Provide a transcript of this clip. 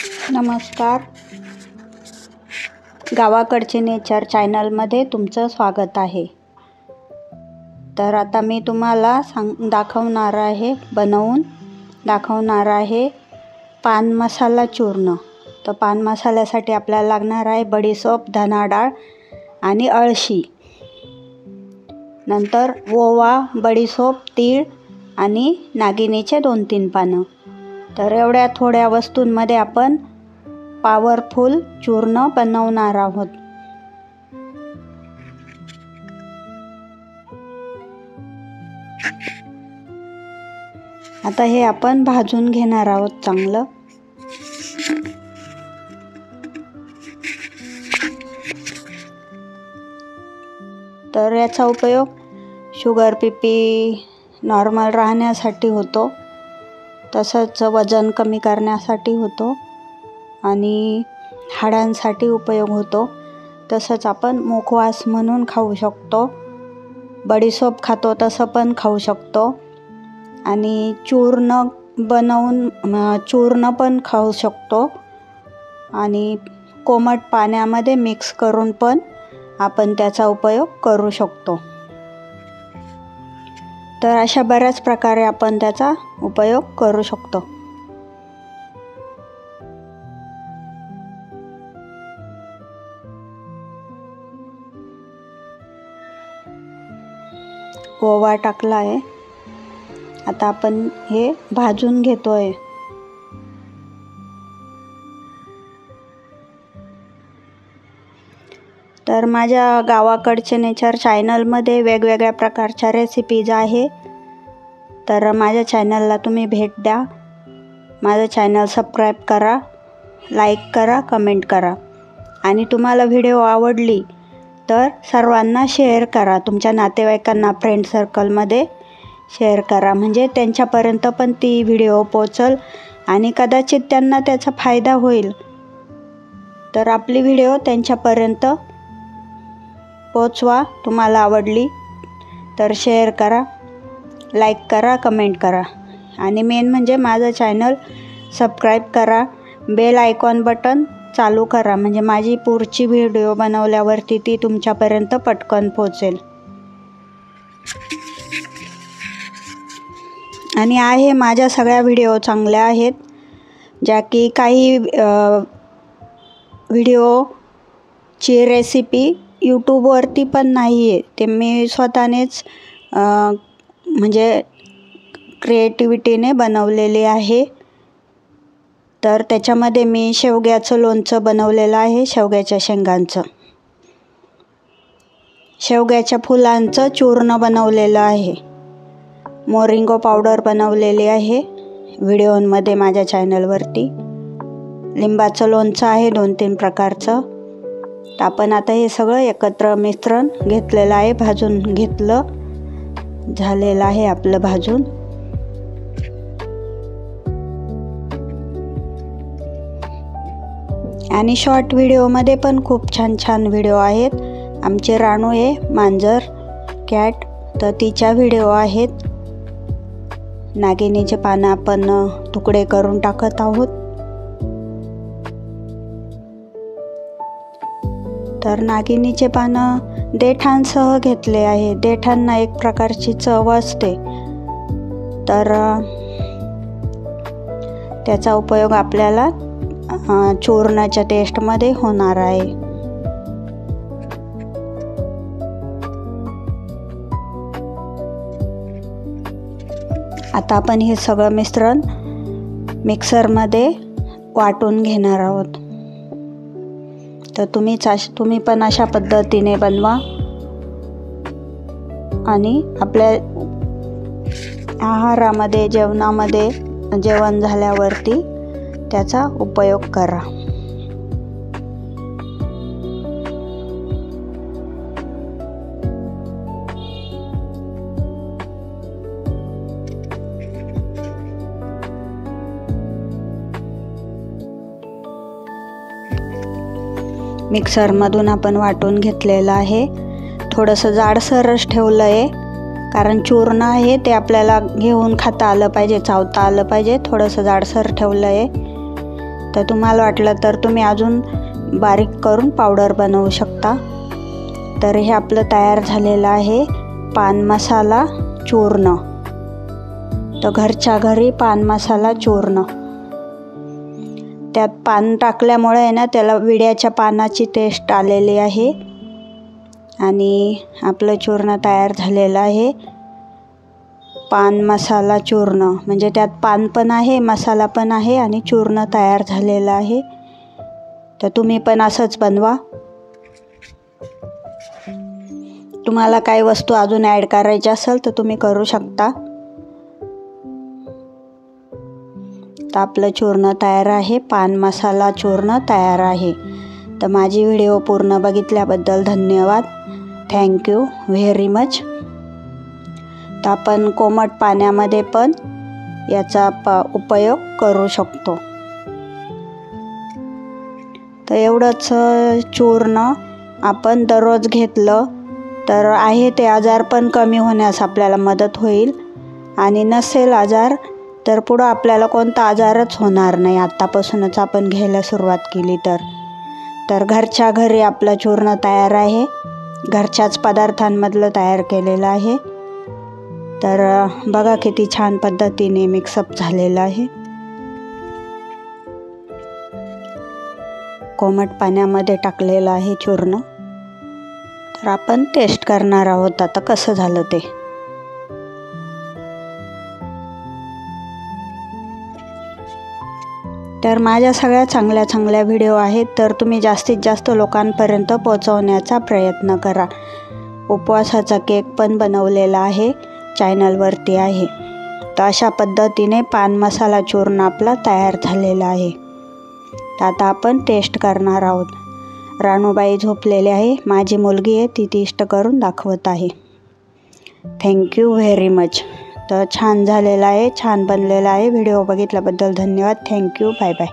नमस्कार. गावाकडचे नेचर चॅनलमध्ये तुमचं स्वागत आहे. तर आता मी तुम्हाला बनवून दाखवणार आहे पान मसाला चूर्ण. तर पान मसाल्यासाठी आपल्याला लागणार आहे बडीशोप, धना डाळ आणि अळशी, नंतर ओवा, बडीशोप, तीळ आणि नागिनीचे 2-3 पानं. तर एवढ्या थोड्या वस्तूंमध्ये आपण पॉवरफुल चूर्ण बनवणार आहोत. आता हे आपण भाजून घेणार आहोत चांगलं. तर याचा उपयोग शुगर, बीपी नॉर्मल राहण्यासाठी होतो, तसंच वजन कमी करण्यासाठी होतो आणि हाडांसाठी उपयोग होतो. तसंच आपण मुखवास म्हणून खाऊ शकतो. बडीशोप खातो तसं पण खाऊ शकतो आणि चूर्ण पण खाऊ शकतो आणि कोमट पाण्यामध्ये मिक्स करून पण आपण त्याचा उपयोग करू शकतो. तर अशा बऱ्याच प्रकारे आपण त्याचा उपयोग करू शकतो. ओवा टाकला आहे. आता आपण हे भाजून घेतोय. तर माझ्या गावाकडचे नेचर चॅनलमध्ये वेगवेगळ्या प्रकारच्या रेसिपीज आहे. तर माझ्या चॅनलला तुम्ही भेट द्या. माझं चॅनल सबस्क्राईब करा, लाईक करा, कमेंट करा आणि तुम्हाला व्हिडिओ आवडली तर सर्वांना शेअर करा. तुमच्या नातेवाईकांना, फ्रेंड सर्कलमध्ये शेअर करा, म्हणजे त्यांच्यापर्यंत पण ती व्हिडिओ पोचल आणि कदाचित त्यांना त्याचा फायदा होईल. तर आपली व्हिडिओ त्यांच्यापर्यंत पोचवा. तुम्हाला आवडली तर शेअर करा, लाईक करा, कमेंट करा आणि मेन म्हणजे माझं चॅनल सबस्क्राईब करा. बेल आयकॉन बटन चालू करा, म्हणजे माझी पुढची व्हिडिओ बनवल्यावरती ती तुमच्यापर्यंत पटकन पोचेल. आणि माझ्या सगळ्या व्हिडिओ चांगल्या आहेत, ज्या की काही व्हिडिओची रेसिपी यूट्यूबवरती पण नाही आहे. ते मी स्वतःनेच म्हणजे क्रिएटिव्हिटीने बनवलेले आहे. तर त्याच्यामध्ये मी शेवग्याचं लोणचं बनवलेलं आहे, शेवग्याच्या शेंगांचं, शेवग्याच्या फुलांचं चूर्ण बनवलेलं आहे, मोरिंगो पावडर बनवलेली आहे व्हिडिओमध्ये माझ्या चॅनलवरती, लिंबाचं लोणचं आहे 2-3 प्रकारचं. तर आपण आता हे सगळं एकत्र मिश्रण घेतलेलं आहे, भाजून घेतलं, झालेलं आहे आपलं भाजून. आणि शॉर्ट व्हिडिओमध्ये पण खूप छान छान व्हिडिओ आहेत. आमचे राणू आहे, मांजर, कॅट, तर तिच्या व्हिडिओ आहेत. नागिनीचे पानं आपण तुकडे करून टाकत आहोत. तर नागिनीचे पानं देठांसह घेतले आहे. देठांना एक प्रकारची चव असते, तर त्याचा उपयोग आपल्याला चूर्णाच्या टेस्टमध्ये होणार आहे. आता आपण हे सगळं मिश्रण मिक्सरमध्ये वाटून घेणार आहोत. तर तुम्ही पण अशा पद्धतीने बनवा आणि आपल्या आहारामध्ये, जेवणामध्ये, जेवण झाल्यावरती त्याचा उपयोग करा. मिक्सरमधून आपण वाटून घेतलेलं आहे. थोडंसं जाडसरच ठेवलं आहे, कारण चूर्ण आहे ते आपल्याला घेऊन खाता आलं पाहिजे, चावता आलं पाहिजे. थोडंसं जाडसर ठेवलं आहे तर तुम्हाला वाटलं तर तुम्ही अजून बारीक करून पावडर बनवू शकता. तर हे आपलं तयार झालेलं आहे पान मसाला चूर्ण. तर घरच्या घरी पान मसाला चूर्ण. त्यात पान टाकल्यामुळे आहे ना त्याला विड्याच्या पानाची टेस्ट आलेली आहे. आणि आपलं चूर्ण तयार झालेलं आहे पान मसाला चूर्ण. म्हणजे त्यात पान पण आहे, मसाला पण आहे आणि चूर्ण तयार झालेलं आहे. तर तुम्ही पण असंच बनवा. तुम्हाला काही वस्तू अजून ॲड करायची असेल तर तुम्ही करू शकता. तर आपलं चूर्ण तयार आहे, पान मसाला चूर्ण तयार आहे. तर माझी व्हिडिओ पूर्ण बघितल्याबद्दल धन्यवाद. Thank you very much. तर आपण कोमट पाण्यामध्ये पण याचा उपयोग करू शकतो. तर एवढंच चूर्ण आपण दररोज घेतलं तर आहे ते आजार पण कमी होण्यास आपल्याला मदत होईल. आणि नसेल आजार तर पुढं आपल्याला कोणता आजारच होणार नाही आत्तापासूनच आपण घ्यायला सुरुवात केली तर घरच्या घरी आपलं चूर्ण तयार आहे. घरच्याच पदार्थांमधलं तयार केलेलं आहे. तर बघा किती छान पद्धतीने मिक्सअप झालेलं आहे. कोमट पाण्यामध्ये टाकलेलं आहे चूर्ण. तर आपण टेस्ट करणार आहोत आता कसं झालं ते. तर माझ्या सगळ्या चांगल्या व्हिडिओ आहेत तर तुम्ही जास्तीत जास्त लोकांपर्यंत पोहोचवण्याचा प्रयत्न करा. उपवासाचा केक पण बनवलेला आहे, चॅनलवरती आहे. तर अशा पद्धतीने पान मसाला चूर्ण आपला तयार झालेला आहे. तर आता आपण टेस्ट करणार आहोत. रानूबाई झोपलेली आहे, माझी मुलगी आहे, ती टेस्ट करून दाखवत आहे. Thank you very much. तर छान झालेला आहे, छान बनलेला आहे. व्हिडिओ बघितल्याबद्दल धन्यवाद. थँक्यू. Bye bye.